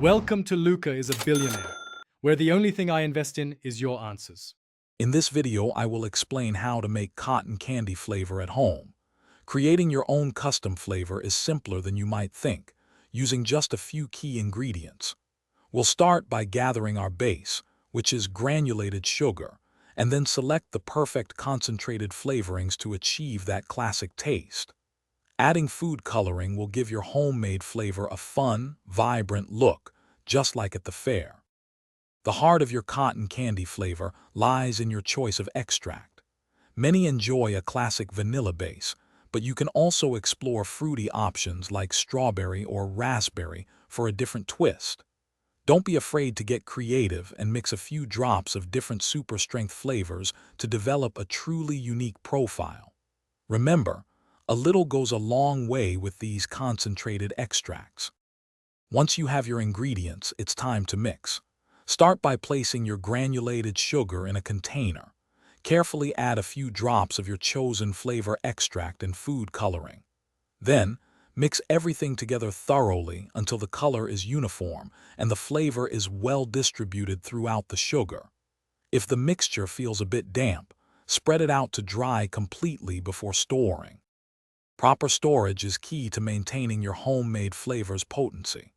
Welcome to Luca is a Billionaire, where the only thing I invest in is your answers. In this video, I will explain how to make cotton candy flavor at home. Creating your own custom flavor is simpler than you might think, using just a few key ingredients. We'll start by gathering our base, which is granulated sugar, and then select the perfect concentrated flavorings to achieve that classic taste. Adding food coloring will give your homemade flavor a fun, vibrant look, just like at the fair. The heart of your cotton candy flavor lies in your choice of extract. Many enjoy a classic vanilla base, but you can also explore fruity options like strawberry or raspberry for a different twist. Don't be afraid to get creative and mix a few drops of different super strength flavors to develop a truly unique profile. Remember, a little goes a long way with these concentrated extracts. Once you have your ingredients, it's time to mix. Start by placing your granulated sugar in a container. Carefully add a few drops of your chosen flavor extract and food coloring. Then, mix everything together thoroughly until the color is uniform and the flavor is well distributed throughout the sugar. If the mixture feels a bit damp, spread it out to dry completely before storing. Proper storage is key to maintaining your homemade flavor's potency.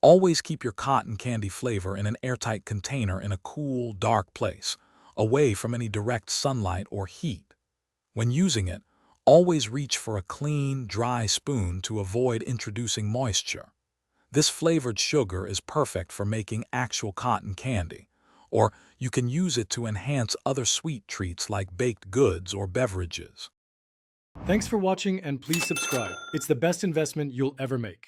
Always keep your cotton candy flavor in an airtight container in a cool, dark place, away from any direct sunlight or heat. When using it, always reach for a clean, dry spoon to avoid introducing moisture. This flavored sugar is perfect for making actual cotton candy, or you can use it to enhance other sweet treats like baked goods or beverages. Thanks for watching and please subscribe. It's the best investment you'll ever make.